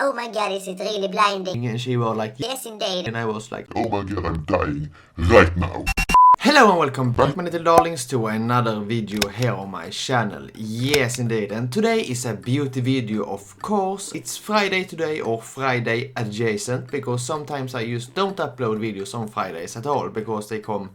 oh my god, is it really blinding? And she was like, yes indeed. and I was like, oh my god, I'm dying right now. hello and welcome back, my little darlings, to another video here on my channel. Yes indeed, and today is a beauty video, of course. It's Friday today, or Friday adjacent, because sometimes I just don't upload videos on Fridays at all, because they come,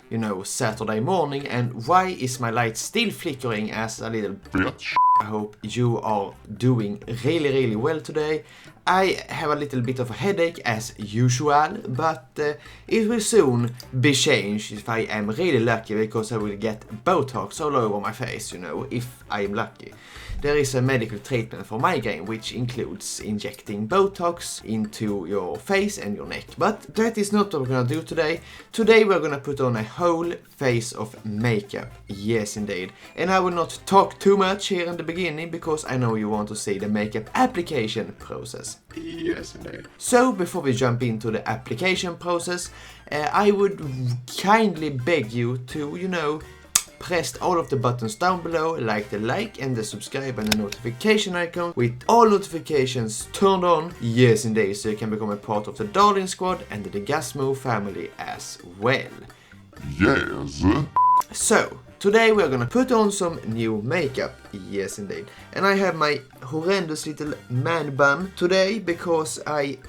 you know, Saturday morning. And why is my light still flickering as a little Bitch. I hope you are doing really well today. I have a little bit of a headache as usual, but it will soon be changed if I am really lucky, because I will get Botox all over my face, you know, if I am lucky. There is a medical treatment for migraine which includes injecting Botox into your face and your neck. But that is not what we're gonna do today. Today we're gonna put on a whole face of makeup. Yes indeed. And I will not talk too much here in the beginning, because I know you want to see the makeup application process. Yes indeed. So before we jump into the application process, I would kindly beg you to, you know, press all of the buttons down below, like the like and the subscribe and the notification icon, with all notifications turned on. Yes indeed, so you can become a part of the DarlingSquad and the Digazmo family as well. Yes. So today we're gonna put on some new makeup. Yes indeed. And I have my horrendous little man bun today, because I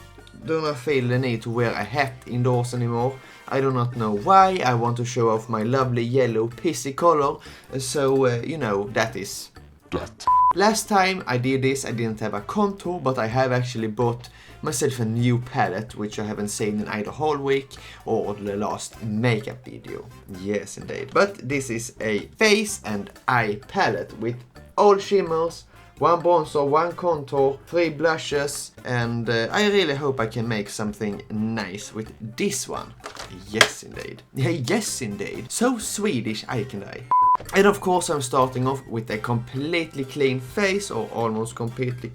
do not feel the need to wear a hat indoors anymore. I do not know why. I want to show off my lovely yellow pissy color, so you know, that is That. Last time I did this, I didn't have a contour, but I have actually bought myself a new palette, which I haven't seen in either haul week or the last makeup video. Yes indeed. But this is a face and eye palette with all shimmers, one bronzer, one contour, 3 blushes, and I really hope I can make something nice with this one. Yes indeed. Yeah, yes indeed. So Swedish, I can I. And of course I'm starting off with a completely clean face, or almost completely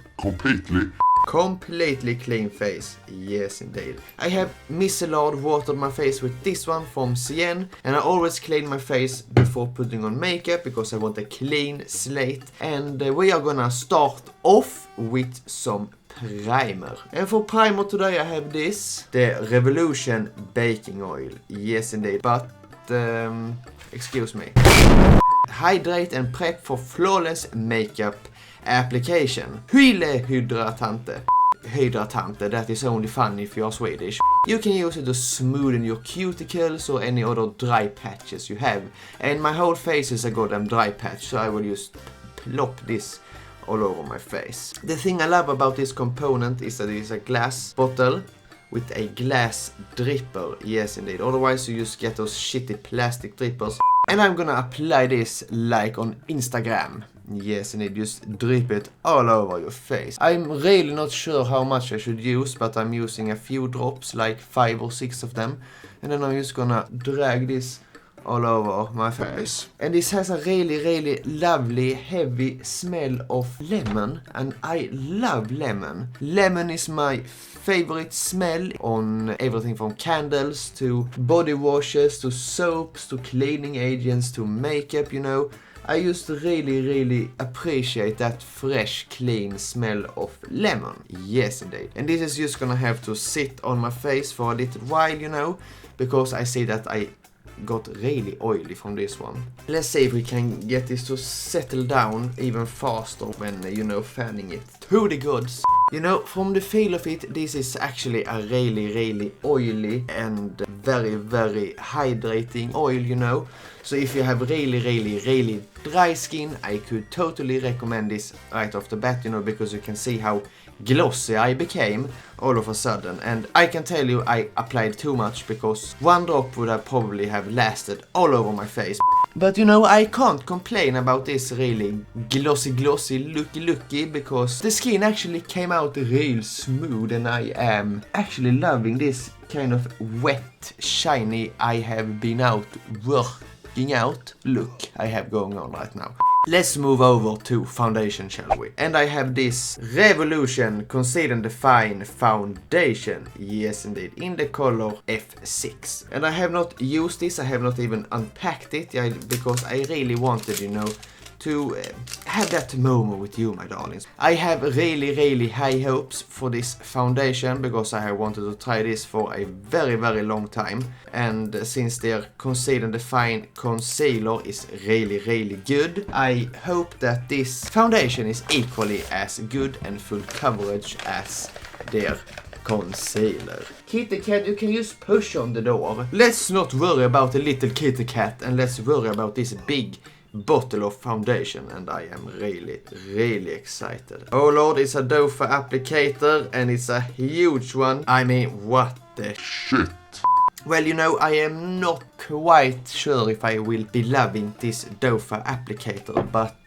clean face. Yes indeed. I have micellar watered my face with this one from CN, and I always clean my face before putting on makeup, because I want a clean slate. And we are gonna start off with some primer. And for primer today I have this, the Revolution baking oil. Yes indeed. But excuse me. Hydrate and prep for flawless makeup application. Hydratante, that is only fun if you are Swedish. You can use it to smoothen your cuticles or any other dry patches you have. And my whole face is a goddamn dry patch, so I will just plop this all over my face. The thing I love about this component is that it is a glass bottle with a glass dripper. Yes indeed, otherwise you just get those shitty plastic drippers. And I'm gonna apply this like on Instagram. Yes indeed, just drip it all over your face. I'm really not sure how much I should use, but I'm using a few drops, like 5 or 6 of them. And then I'm just gonna drag this all over my face. And this has a really lovely heavy smell of lemon, and I love lemon. Lemon is my favorite smell on everything from candles to body washes to soaps to cleaning agents to makeup, you know. I just really appreciate that fresh, clean smell of lemon. Yes indeed. And this is just gonna have to sit on my face for a little while, you know, because I see that I got really oily from this one. Let's see if we can get this to settle down even faster when, you know, fanning it to the gods. You know, from the feel of it, this is actually a really oily and very hydrating oil, you know. So if you have really dry skin, I could totally recommend this right off the bat, you know, because you can see how glossy I became all of a sudden. And I can tell you I applied too much, because one drop would have probably have lasted all over my face. But you know, I can't complain about this really glossy, looky, because the skin actually came out real smooth, and I am actually loving this kind of wet, shiny, I have been out working out look I have going on right now. Let's move over to foundation, shall we? And I have this Revolution Conceal and Define Foundation. Yes indeed, in the color F6. And I have not used this, I have not even unpacked it, because I really wanted, you know, to have that moment with you, my darlings. I have really high hopes for this foundation because I have wanted to try this for a very long time, and since their Conceal and Define concealer is really good, I hope that this foundation is equally as good and full coverage as their concealer. Kitty cat, you can just push on the door. Let's not worry about the little kitty cat, and let's worry about this big bottle of foundation, and I am really excited. Oh lord, it's a doe-foot applicator, and it's a huge one. I mean, what the Shit. Well, you know, I am not quite sure if I will be loving this doe-foot applicator, but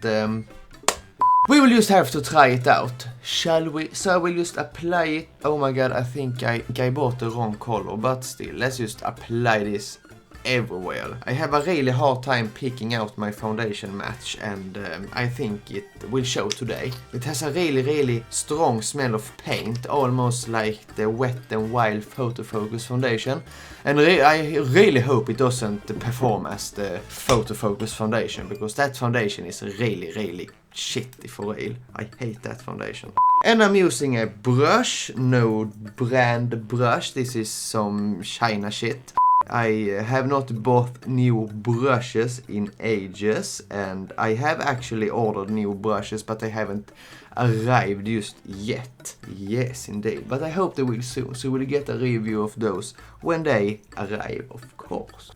we will just have to try it out, shall we? So I will just apply it. Oh my god, I think I bought the wrong color, but still, let's just apply this everywhere. I have a really hard time picking out my foundation match, and I think it will show today. It has a really strong smell of paint, almost like the Wet n Wild Photo Focus foundation, and I really hope it doesn't perform as the Photo Focus foundation, because that foundation is really shitty for real. I hate that foundation. And I'm using a brush, no brand brush, this is some China shit. I have not bought new brushes in ages, and I have actually ordered new brushes, but they haven't arrived just yet. Yes, indeed. But I hope they will soon, so we'll get a review of those when they arrive, of course.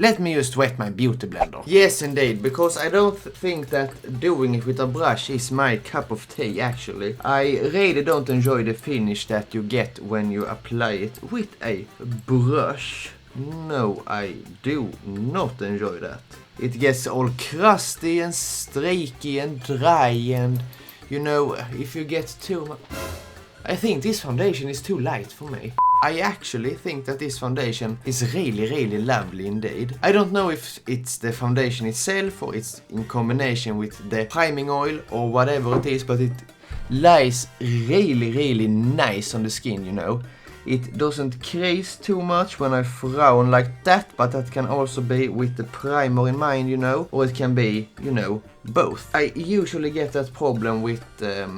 Let me just wet my beauty blender. Yes, indeed, because I don't think that doing it with a brush is my cup of tea, actually. I really don't enjoy the finish that you get when you apply it with a brush. No, I do not enjoy that. It gets all crusty and streaky and dry, and, you know, if you get too much... I think this foundation is too light for me. I actually think that this foundation is really lovely indeed. I don't know if it's the foundation itself or it's in combination with the priming oil or whatever it is, but it lies really nice on the skin, you know. It doesn't crease too much when I frown like that, but that can also be with the primer in mind, you know, or it can be, you know, both. I usually get that problem with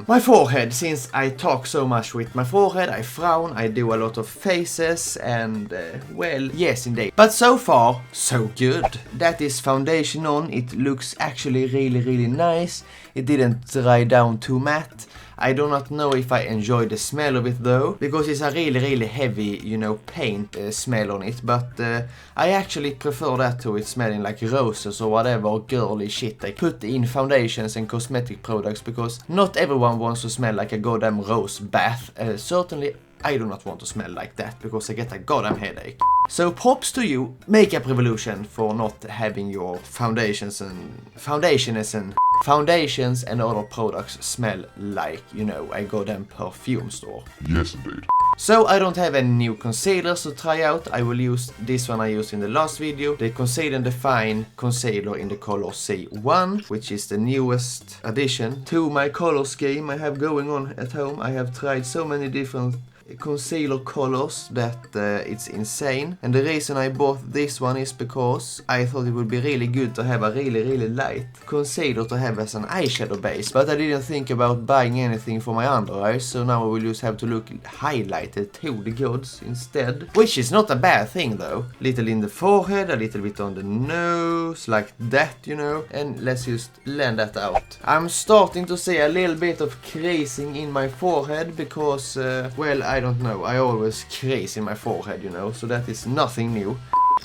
my forehead, since I talk so much with my forehead, I frown, I do a lot of faces, and well, yes indeed. But so far, so good. That is foundation on, it looks actually really nice. It didn't dry down too matte. I do not know if I enjoy the smell of it though, because it's a really heavy, you know, paint smell on it, but I actually prefer that to it smelling like roses or whatever girly shit they put in foundations and cosmetic products, because not everyone wants to smell like a goddamn rose bath. Certainly I do not want to smell like that, because I get a goddamn headache. So props to you, Makeup Revolution, for not having your foundations and other products smell like, you know, a goddamn perfume store. Yes, indeed. So I don't have any new concealers to try out. I will use this one I used in the last video, the Conceal and Define concealer in the color C1, which is the newest addition to my color scheme I have going on at home. I have tried so many different concealer colors that it's insane, and the reason I bought this one is because I thought it would be really good to have a really light concealer to have as an eyeshadow base, but I didn't think about buying anything for my under eyes, so now I will just have to look highlighted to the gods instead, which is not a bad thing though. Little in the forehead, a little bit on the nose, like that, you know, and let's just blend that out. I'm starting to see a little bit of creasing in my forehead because, well, I don't know, I always crease in my forehead, you know, so that is nothing new.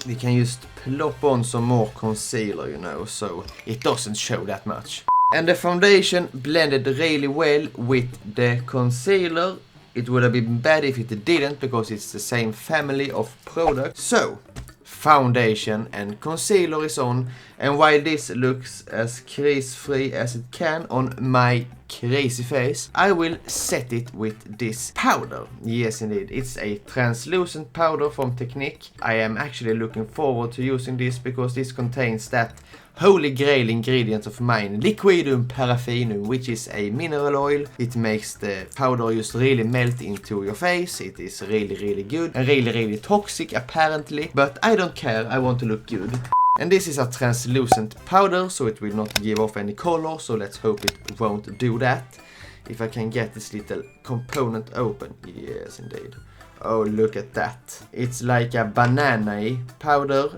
We can just plop on some more concealer, you know, so it doesn't show that much. And the foundation blended really well with the concealer. It would have been bad if it didn't, because it's the same family of products. So, foundation and concealer is on, and while this looks as crease free as it can on my crazy face, I will set it with this powder. Yes indeed, it's a translucent powder from Technic. I am actually looking forward to using this because this contains that holy grail ingredient of mine, liquidum paraffinum, which is a mineral oil. It makes the powder just really melt into your face. It is really good and really toxic apparently, but I don't care, I want to look good. And this is a translucent powder, so it will not give off any color, so let's hope it won't do that. If I can get this little component open. Yes, indeed. Oh, look at that. It's like a banana powder.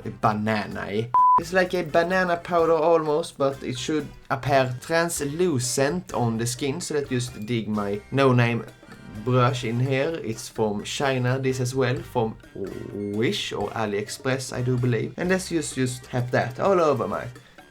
It's like a banana powder almost, but it should appear translucent on the skin. So let's just dig my no-name brush in here. It's from China, this as well, from Wish or AliExpress, I do believe. And let's just have that all over my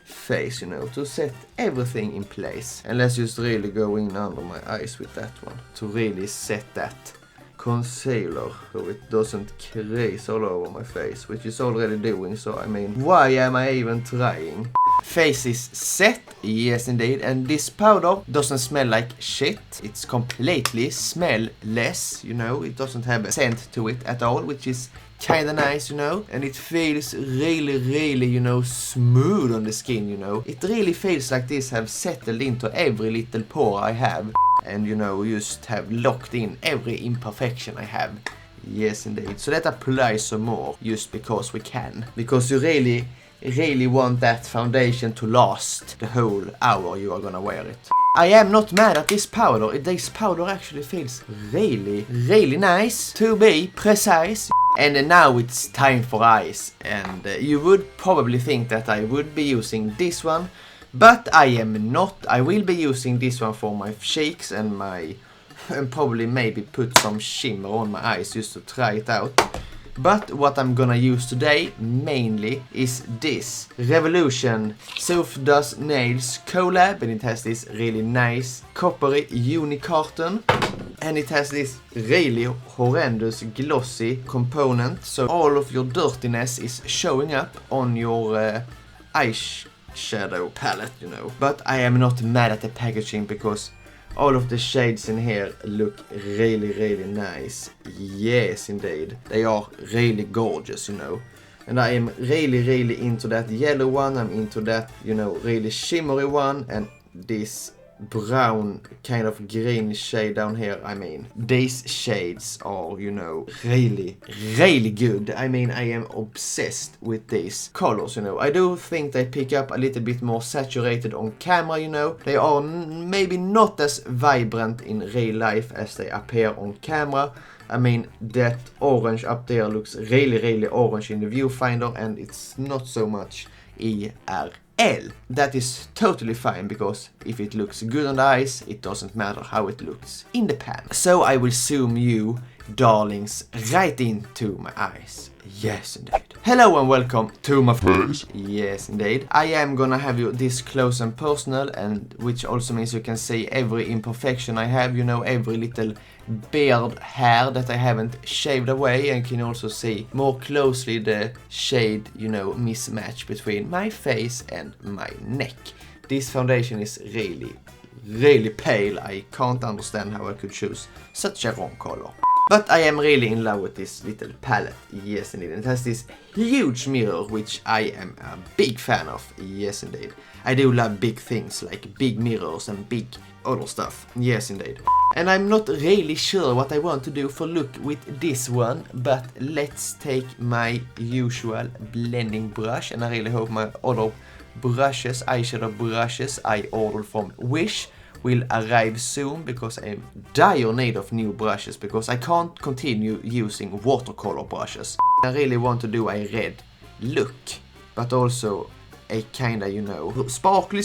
face, you know, to set everything in place. And let's just really go in under my eyes with that one to really set that concealer so it doesn't crease all over my face, which is already doing, so I mean, why am I even trying? Face is set, yes indeed, and this powder doesn't smell like shit. It's completely smellless, you know, it doesn't have a scent to it at all, which is kinda nice, you know, and it feels really, you know, smooth on the skin, you know. It really feels like this have settled into every little pore I have, and you know, just have locked in every imperfection I have. Yes indeed. So let's apply some more, just because we can, because you really want that foundation to last the whole hour you are gonna wear it. I am not mad at this powder. This powder actually feels really nice, to be precise. And now it's time for eyes, and you would probably think that I would be using this one, but I am not. I will be using this one for my cheeks and probably maybe put some shimmer on my eyes just to try it out. But what I'm gonna use today mainly is this Revolution Sophx Nails collab, and it has this really nice coppery unicarton, and it has this really horrendous glossy component, so all of your dirtiness is showing up on your eyeshadow palette, you know. But I am not mad at the packaging because all of the shades in here look really nice. Yes, indeed. They are really gorgeous, you know. And I am really into that yellow one. I'm into that, you know, really shimmery one. And this brown kind of green shade down here. I mean, these shades are, you know, really good. I mean, I am obsessed with these colors, you know. I do think they pick up a little bit more saturated on camera, you know. They are maybe not as vibrant in real life as they appear on camera. I mean, that orange up there looks really orange in the viewfinder, and it's not so much IRL. That is totally fine, because if it looks good on the eyes, it doesn't matter how it looks in the pan. So I will zoom you, darlings, right into my eyes. Yes, indeed. Hello and welcome to my face. Yes, indeed. I am gonna have you this close and personal, and which also means you can see every imperfection I have, you know, every little beard hair that I haven't shaved away, and can also see more closely the shade, you know, mismatch between my face and my neck. This foundation is really pale. I can't understand how I could choose such a wrong color. But I am really in love with this little palette, yes indeed. It has this huge mirror, which I am a big fan of, yes indeed. I do love big things, like big mirrors and big other stuff, yes indeed. And I'm not really sure what I want to do for look with this one, but let's take my usual blending brush, and I really hope my other brushes, eyeshadow brushes I ordered from Wish, will arrive soon, because I'm in dire need of new brushes, because I can't continue using watercolor brushes. I really want to do a red look, but also a kinda, you know, sparkly,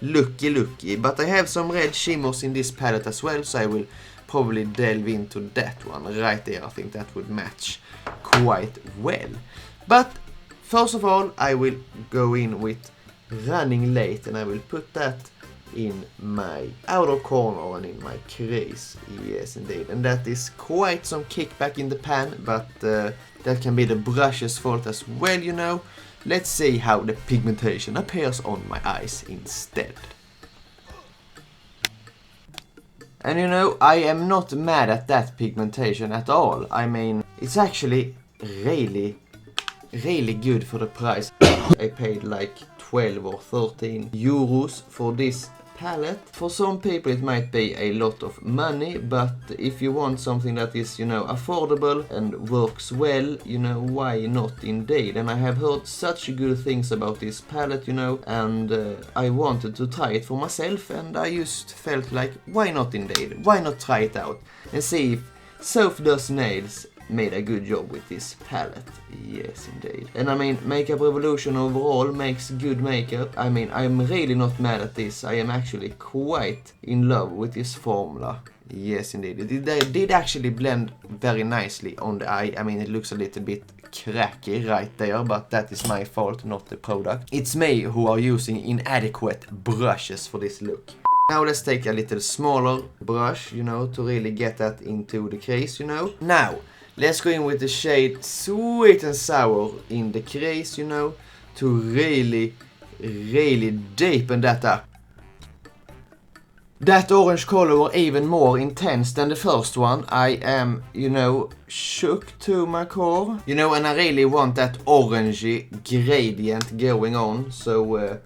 looky, but I have some red shimmers in this palette as well, so I will probably delve into that one right there. I think that would match quite well. But first of all, I will go in with Running Late, and I will put that in my outer corner and in my crease, yes indeed. And that is quite some kickback in the pan, but that can be the brush's fault as well, you know. Let's see how the pigmentation appears on my eyes instead. And you know, I am not mad at that pigmentation at all. I mean, it's actually really good for the price. I paid like 12 or 13 euros for this palette. For some people it might be a lot of money, but if you want something that is, you know, affordable and works well, you know, why not indeed? And I have heard such good things about this palette, you know, and I wanted to try it for myself, and I just felt like, why not indeed? Why not try it out and see if Soph Does Nails made a good job with this palette. Yes, indeed. And I mean, Makeup Revolution overall makes good makeup. I mean, I'm really not mad at this. I am actually quite in love with this formula. Yes, indeed. It did actually blend very nicely on the eye. I mean, it looks a little bit cracky right there, but that is my fault, not the product. It's me who are using inadequate brushes for this look. Now let's take a little smaller brush, you know, to really get that into the crease, you know. Now, let's go in with the shade Sweet and Sour in the crease, you know, to really deepen that up. That orange color was even more intense than the first one. I am, you know, shook to my core. You know, and I really want that orangey gradient going on, so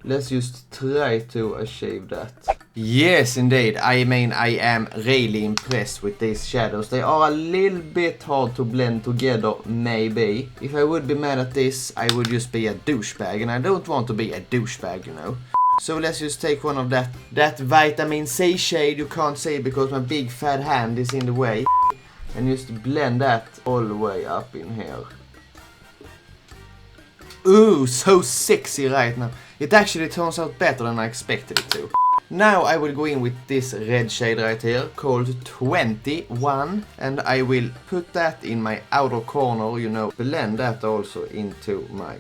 let's just try to achieve that. Yes, indeed. I mean, I am really impressed with these shadows. They are a little bit hard to blend together, maybe. If I would be mad at this, I would just be a douchebag, and I don't want to be a douchebag, you know. So let's just take one of that vitamin C shade you can't see because my big fat hand is in the way, and just blend that all the way up in here. Ooh, so sexy right now. It actually turns out better than I expected it to. Now I will go in with this red shade right here called 21, and I will put that in my outer corner, you know, blend that also into my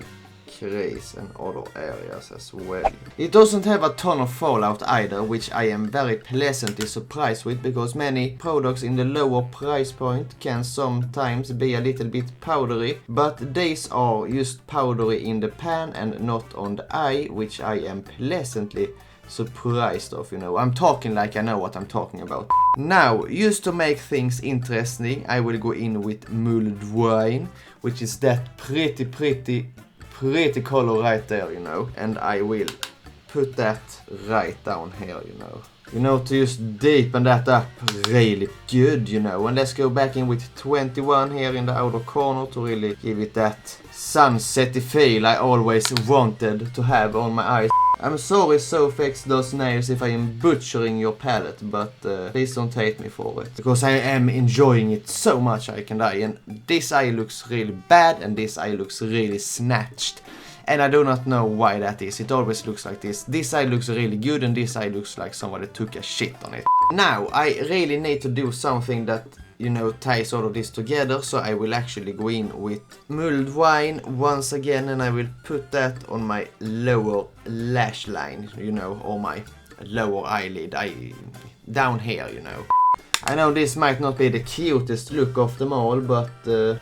crease and other areas as well. It doesn't have a ton of fallout either, which I am very pleasantly surprised with, because many products in the lower price point can sometimes be a little bit powdery, but these are just powdery in the pan and not on the eye, which I am pleasantly surprised of, you know. I'm talking like I know what I'm talking about. Now, just to make things interesting, I will go in with mulled wine, which is that pretty color right there, you know, and I will put that right down here, you know, to just deepen that up really good, you know. And let's go back in with 21 here in the outer corner to really give it that sunsetty feel I always wanted to have on my eyes. I'm sorry, sophx Does Nails, if I am butchering your palette, but please don't hate me for it, because I am enjoying it so much I can die. And this eye looks really bad, and this eye looks really snatched, and I do not know why that is. It always looks like this. This eye looks really good, and this eye looks like somebody took a shit on it. Now, I really need to do something that, you know, ties all of this together, so I will actually go in with mulled wine once again, and I will put that on my lower lash line, you know, or my lower eyelid, down here, you know. I know this might not be the cutest look of them all, but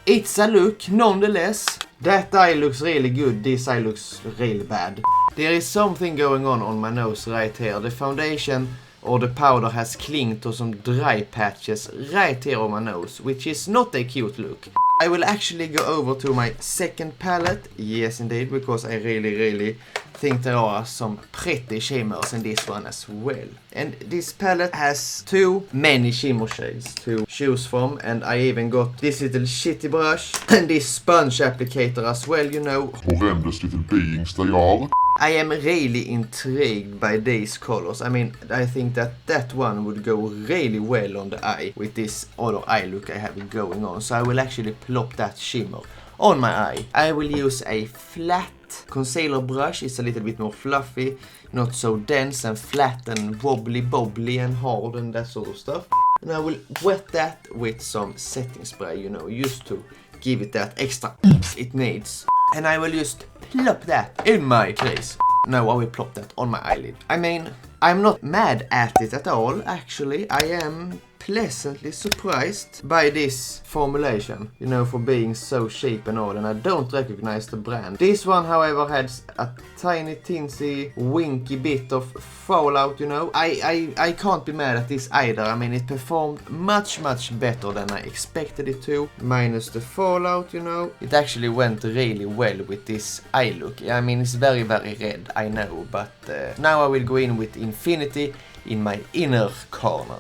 it's a look nonetheless. That eye looks really good, this eye looks really bad. There is something going on my nose right here. The foundation or the powder has clinged to some dry patches right here on my nose, which is not a cute look. I will actually go over to my second palette, yes indeed, because I really think there are some pretty shimmers in this one as well. And this palette has too many shimmer shades to choose from, and I even got this little shitty brush and this sponge applicator as well, you know. Horrendous little beings they are. I am really intrigued by these colors. I mean, I think that one would go really well on the eye with this other eye look I have going on. So I will actually plop that shimmer on my eye. I will use a flat concealer brush. It's a little bit more fluffy, not so dense and flat and wobbly and hard and that sort of stuff. And I will wet that with some setting spray, you know, just to give it that extra oomph it needs. And I will just plop that in my crease. No, I will plop that on my eyelid. I mean, I'm not mad at it at all, actually. I am pleasantly surprised by this formulation, you know, for being so cheap and all, and I don't recognize the brand. This one, however, has a tiny, teensy, winky bit of fallout, you know. I can't be mad at this either. I mean, it performed much better than I expected it to, minus the fallout, you know. It actually went really well with this eye look. I mean, it's very red, I know, but now I will go in with Infinity in my inner corner.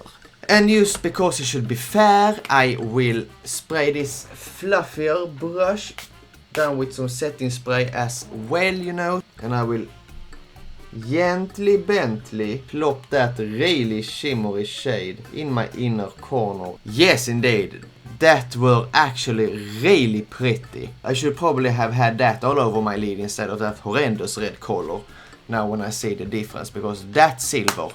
And just because it should be fair, I will spray this fluffier brush down with some setting spray as well, you know. And I will gently plop that really shimmery shade in my inner corner. Yes, indeed. That were actually really pretty. I should probably have had that all over my lid instead of that horrendous red color. Now when I see the difference, because that silver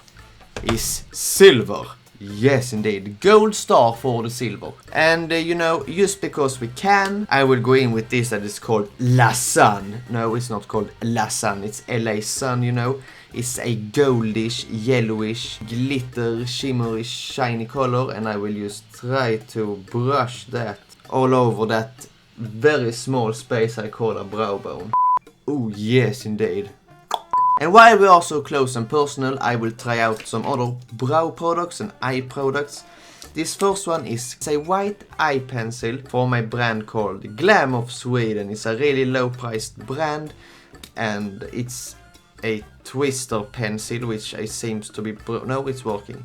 is silver. Yes, indeed. Gold star for the silver. And, you know, just because we can, I will go in with this that is called La Sun. No, it's not called La Sun. It's LA Sun, you know. It's a goldish, yellowish, glitter, shimmery, shiny color. And I will just try to brush that all over that very small space I call a brow bone. Oh, yes, indeed. And while we are so close and personal, I will try out some other brow products and eye products. This first one is a white eye pencil for my brand called Digazmo of Sweden. It's a really low priced brand and it's a twister pencil which seems to be... no, it's working.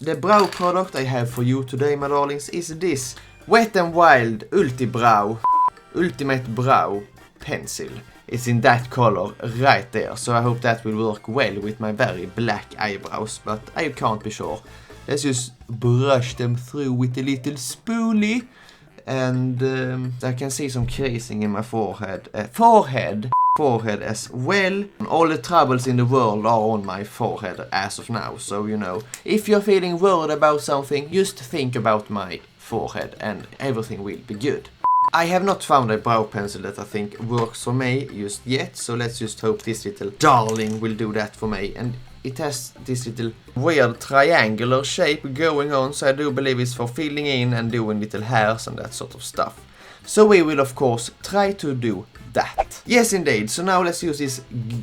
The brow product I have for you today, my darlings, is this Wet n Wild Ultimate Brow Pencil. It's in that color right there, so I hope that will work well with my very black eyebrows, but I can't be sure. Let's just brush them through with a little spoolie, and I can see some creasing in my forehead as well. All the troubles in the world are on my forehead as of now, so you know, if you're feeling worried about something, just think about my forehead and everything will be good. I have not found a brow pencil that I think works for me just yet, so let's just hope this little darling will do that for me. And it has this little weird triangular shape going on, so I do believe it's for filling in and doing little hairs and that sort of stuff. So we will of course try to do that. Yes, indeed. So now let's use this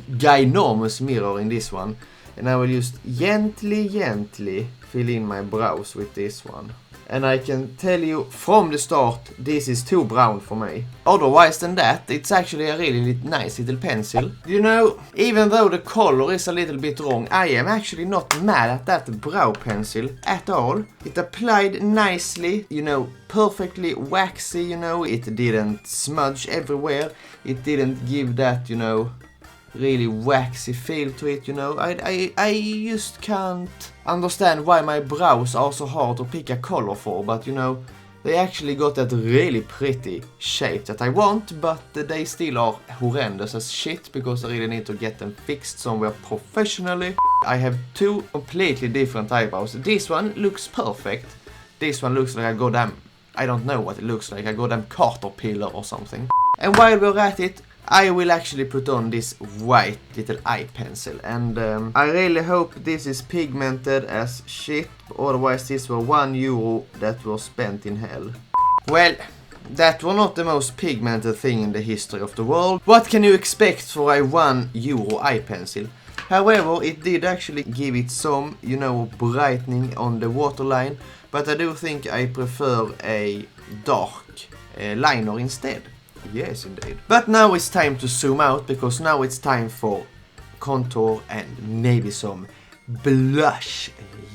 ginormous mirror in this one, and I will just gently fill in my brows with this one. And I can tell you from the start, this is too brown for me. Otherwise than that, it's actually a really nice little pencil. You know, even though the color is a little bit wrong, I am actually not mad at that brow pencil at all. It applied nicely, you know, perfectly waxy, you know. It didn't smudge everywhere. It didn't give that, you know, really waxy feel to it, you know. I just can't understand why my brows are so hard to pick a color for, but you know, they actually got that really pretty shape that I want, but they still are horrendous as shit because I really need to get them fixed somewhere professionally. I have two completely different eyebrows. This one looks perfect. This one looks like a goddamn, I don't know what it looks like, a goddamn caterpillar or something. And while we're at it, I will actually put on this white little eye pencil, and I really hope this is pigmented as shit, otherwise this were €1 that was spent in hell. Well, that were not the most pigmented thing in the history of the world. What can you expect for a €1 eye pencil? However, it did actually give it some, you know, brightening on the waterline, but I do think I prefer a dark liner instead. Yes, indeed. But now it's time to zoom out, because now it's time for contour and maybe some blush.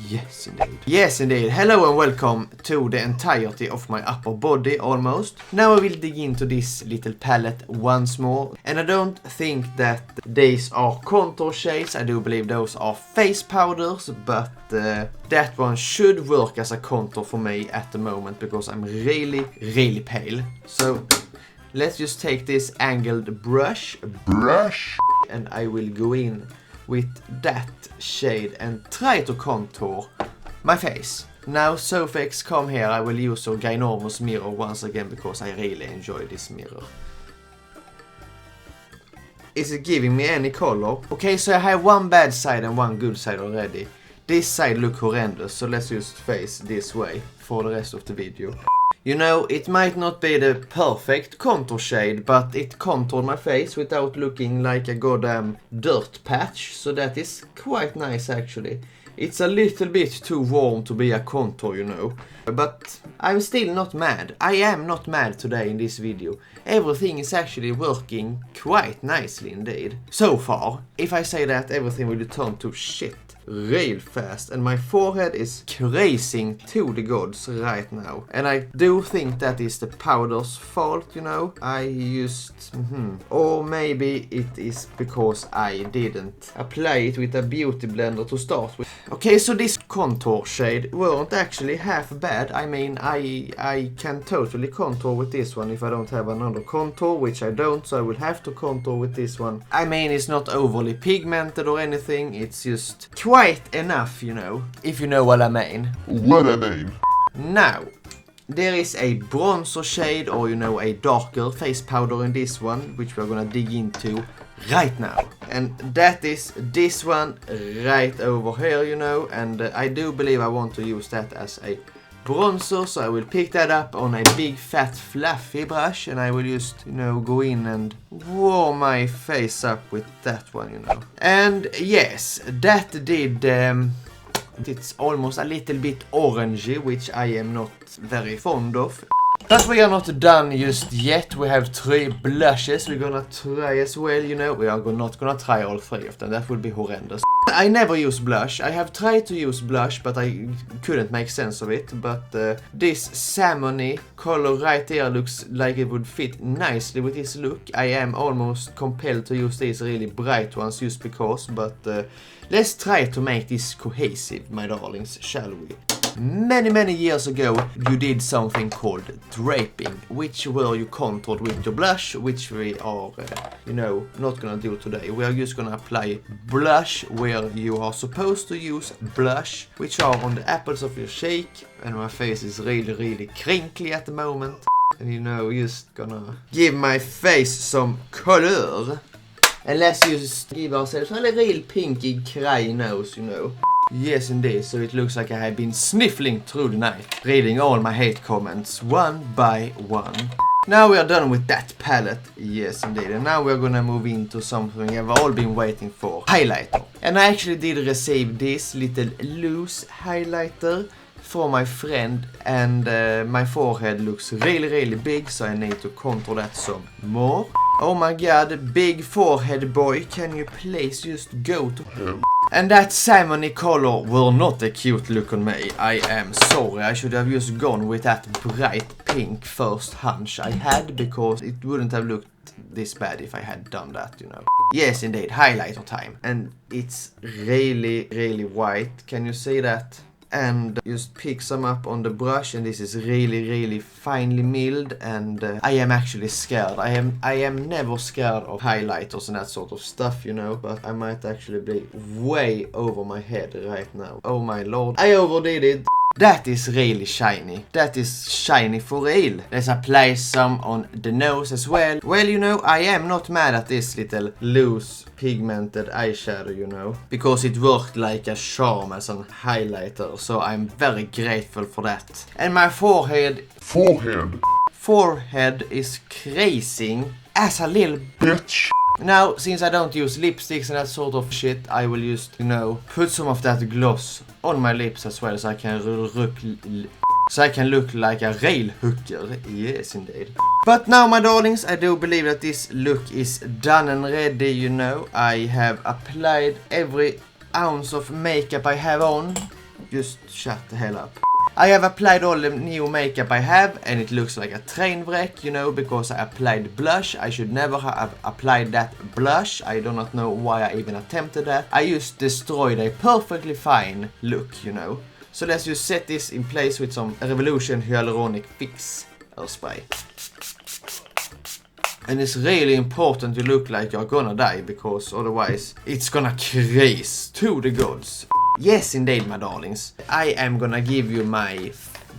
Yes, indeed. Yes, indeed. Hello and welcome to the entirety of my upper body, almost. Now I will dig into this little palette once more. And I don't think that these are contour shades. I do believe those are face powders, but that one should work as a contour for me at the moment, because I'm really pale. So let's just take this angled brush, and I will go in with that shade and try to contour my face. Now, sophx, come here. I will use your ginormous mirror once again, because I really enjoy this mirror. Is it giving me any color? Okay, so I have one bad side and one good side already. this side look horrendous, so let's just face this way for the rest of the video. You know, it might not be the perfect contour shade, but it contoured my face without looking like a goddamn dirt patch, so that is quite nice actually. It's a little bit too warm to be a contour, you know. But I'm still not mad. I am not mad today in this video. Everything is actually working quite nicely indeed. So far, if I say that, everything will turn to shit real fast, and my forehead is crazing to the gods right now. And I do think that is the powder's fault, you know. I used... Or maybe it is because I didn't apply it with a beauty blender to start with. Okay, so this contour shade weren't actually half bad. I mean, I can totally contour with this one if I don't have another contour, which I don't, so I will have to contour with this one. I mean, it's not overly pigmented or anything, it's just quite enough, you know, if you know what I mean. What I mean. Now, there is a bronzer shade, or you know, a darker face powder in this one, which we're gonna dig into right now. And that is this one right over here, you know, and I do believe I want to use that as a bronzer, so I will pick that up on a big fat fluffy brush, and I will just, you know, go in and warm my face up with that one, you know. And yes, that did it's almost a little bit orangey, which I am not very fond of. But we are not done just yet. We have 3 blushes we're gonna try as well, you know. We are not gonna try all 3 of them, that would be horrendous. I never use blush. I have tried to use blush, but I couldn't make sense of it. But this salmony color right there looks like it would fit nicely with this look. I am almost compelled to use these really bright ones just because, but let's try to make this cohesive, my darlings, shall we? Many years ago, you did something called draping, which where you contoured with your blush, which we are, you know, not gonna do today. We are just gonna apply blush where you are supposed to use blush, which are on the apples of your cheek, and my face is really crinkly at the moment. And you know, just gonna give my face some color. And let's just give ourselves a real pinky cry nose, you know. Yes, indeed, so it looks like I have been sniffling through the night, reading all my hate comments, one by one. Now we are done with that palette, yes indeed, and now we're gonna move into something I've all been waiting for, highlighter. And I actually did receive this little loose highlighter for my friend, and my forehead looks really big, so I need to contour that some more. Oh my god, big forehead boy, can you please just go to him? And that salmony color were not a cute look on me. I am sorry, I should have just gone with that bright pink first hunch I had, because it wouldn't have looked this bad if I had done that, you know. Yes, indeed, highlighter time. And it's really white, can you see that? And just pick some up on the brush, and this is really finely milled, and I am actually scared. I am never scared of highlighters and that sort of stuff, you know, but I might actually be way over my head right now. Oh my lord, I overdid it. That is really shiny. That is shiny for real. Let's apply some on the nose as well. Well, you know, I am not mad at this little loose pigmented eyeshadow, you know, because it worked like a charm as an highlighter, so I'm very grateful for that. And my forehead is crazing as a little bitch. Now, since I don't use lipsticks and that sort of shit, I will just, you know, put some of that gloss on my lips as well, so I can look like a real hooker. Yes, indeed. But now, my darlings, I do believe that this look is done and ready, you know. I have applied every ounce of makeup I have on. Just shut the hell up. I have applied all the new makeup I have, and it looks like a train wreck, you know, because I applied blush. I should never have applied that blush. I do not know why I even attempted that. I just destroyed a perfectly fine look, you know. So let's just set this in place with some Revolution Hyaluronic Fix spray. And it's really important to look like you're gonna die, because otherwise it's gonna craze to the gods. Yes, indeed, my darlings. I am gonna give you my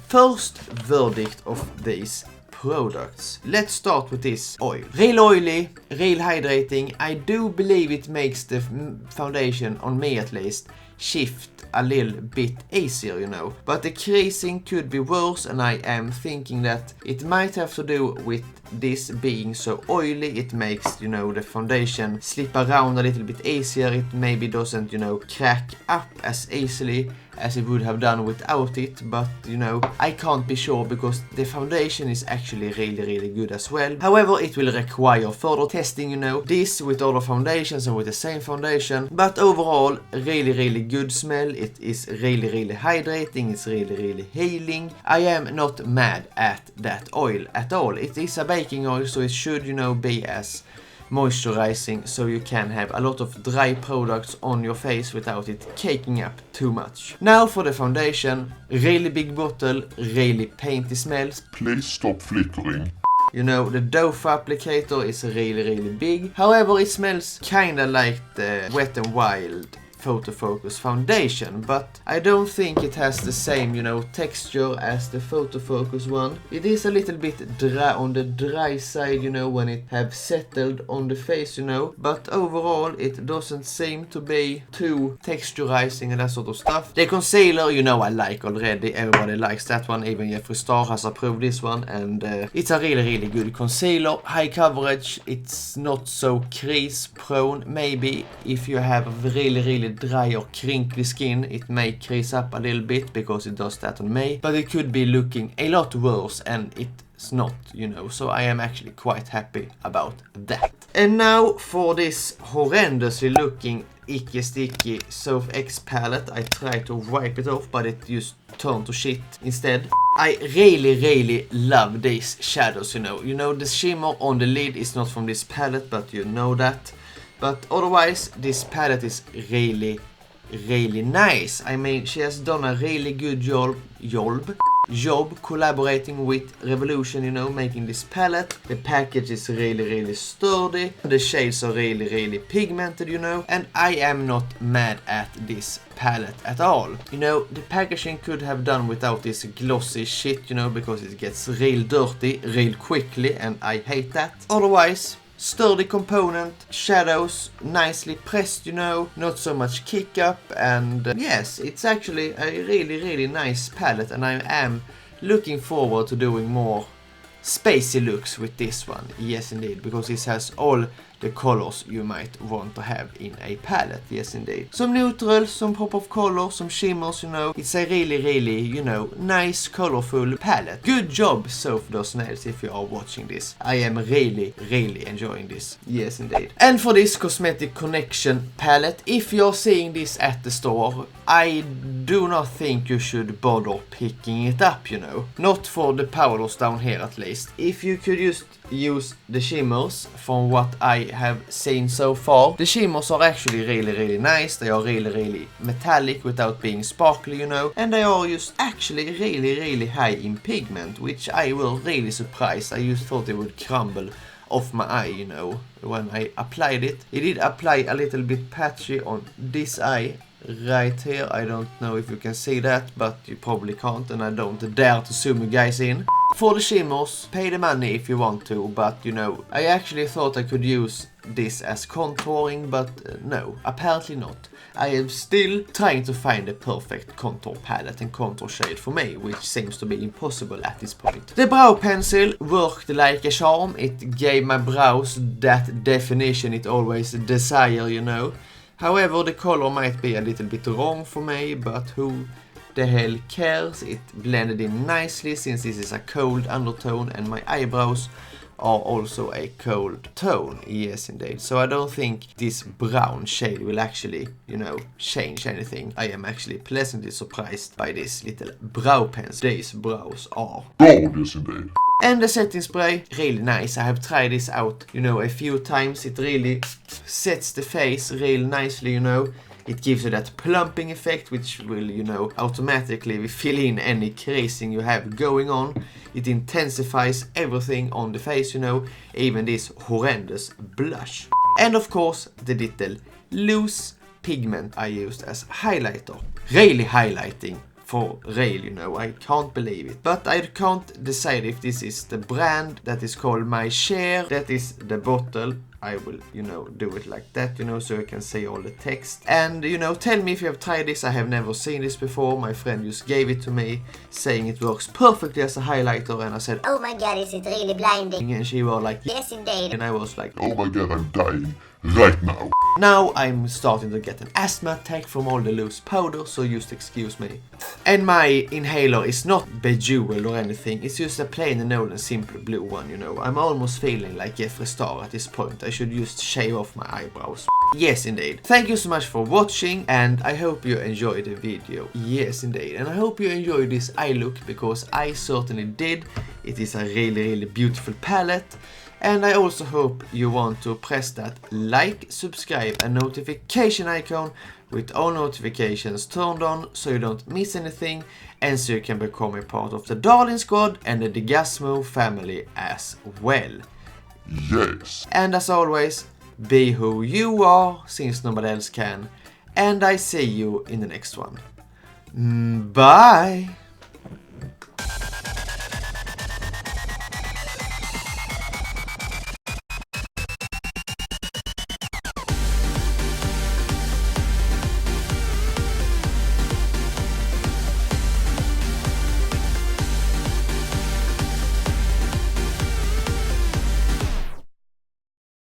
first verdict of these products. Let's start with this oil. Real oily, real hydrating. I do believe it makes the foundation, on me at least, shift a little bit easier, you know. But the creasing could be worse, and I am thinking that it might have to do with this being so oily. It makes, you know, the foundation slip around a little bit easier. It maybe doesn't, you know, crack up as easily as it would have done without it, but you know, I can't be sure because the foundation is actually really good as well. However, it will require further testing, you know, this with other foundations and with the same foundation. But overall, really good smell. It is really hydrating. It's really healing. I am not mad at that oil at all. It is a baking oil, so it should, you know, be as moisturizing, so you can have a lot of dry products on your face without it caking up too much. Now for the foundation, really big bottle, really painty smells. Please stop flickering. You know, the dough applicator is really big. However, it smells kinda like the Wet n Wild photo focus foundation, but I don't think it has the same, you know, texture as the photo focus one. It is a little bit dry on the dry side, you know, when it have settled on the face, you know, but overall it doesn't seem to be too texturizing and that sort of stuff. The concealer, you know, I like already. Everybody likes that one. Even Jeffree Star has approved this one, and it's a really good concealer. High coverage. It's not so crease prone. Maybe if you have a really dry or crinkly skin, it may crease up a little bit, because it does that on me, but it could be looking a lot worse, and it's not, you know, so I am actually quite happy about that. And now for this horrendously looking icky sticky sophx palette. I tried to wipe it off, but it just turned to shit instead. I really love these shadows, you know, the shimmer on the lid is not from this palette, but you know that. But otherwise, this palette is really nice. I mean, she has done a really good job collaborating with Revolution, you know, making this palette. The package is really sturdy. The shades are really pigmented, you know. And I am not mad at this palette at all. You know, the packaging could have done without this glossy shit, you know, because it gets real dirty real quickly, and I hate that. Otherwise, sturdy component, shadows, nicely pressed, you know, not so much kick up, and yes, it's actually a really nice palette, and I am looking forward to doing more spacey looks with this one. Yes indeed, because this has all the colors you might want to have in a palette. Yes indeed. Some neutrals, some pop of color, some shimmers, you know. It's a really, you know, nice colorful palette. Good job, Soph Does Nails, if you are watching this. I am really enjoying this. Yes indeed. And for this Cosmetic Connection palette, if you're seeing this at the store, I do not think you should bother picking it up, you know. Not for the powders down here at least. If you could just use the shimmers from what I have seen so far. The shimmers are actually really nice. They are really metallic without being sparkly, you know. And they are just actually really high in pigment, which I was really surprised. I just thought they would crumble off my eye, you know, when I applied it. It did apply a little bit patchy on this eye right here. I don't know if you can see that, but you probably can't, and I don't dare to zoom you guys in. For the shimmers, pay the money if you want to, but you know, I actually thought I could use this as contouring, but no, apparently not. I am still trying to find the perfect contour palette and contour shade for me, which seems to be impossible at this point. The brow pencil worked like a charm. It gave my brows that definition it always desire, you know. However, the color might be a little bit wrong for me, but who the hell cares? It blended in nicely since this is a cold undertone and my eyebrows are also a cold tone. Yes indeed. So I don't think this brown shade will actually, you know, change anything. I am actually pleasantly surprised by this little brow pencil. These brows are gorgeous indeed. And the setting spray, really nice. I have tried this out, you know, a few times. It really sets the face real nicely, you know. It gives you that plumping effect, which will, you know, automatically fill in any creasing you have going on. It intensifies everything on the face, you know, even this horrendous blush. And of course, the little loose pigment I used as highlighter. Really highlighting For real, you know, I can't believe it. But I can't decide if this is the brand that is called My Share. That is the bottle. I will, you know, do it like that, you know, so you can see all the text. And, you know, tell me if you have tried this. I have never seen this before. My friend just gave it to me, saying it works perfectly as a highlighter. And I said, oh my god, is it really blinding? and she was like, Yes, indeed. and I was like, Oh my god, I'm dying right now. now I'm starting to get an asthma attack from all the loose powder, so just excuse me. And my inhaler is not bejeweled or anything, it's just a plain and old and simple blue one, you know. I'm almost feeling like Jeffree Star at this point. I should just shave off my eyebrows. Yes, indeed. Thank you so much for watching, and I hope you enjoyed the video. Yes, indeed. And I hope you enjoyed this eye look, because I certainly did. It is a really beautiful palette. And I also hope you want to press that like, subscribe and notification icon with all notifications turned on, so you don't miss anything, and so you can become a part of the DarlingSquad and the Digazmo family as well. Yes. And as always, be who you are, since nobody else can, and I see you in the next one. Bye!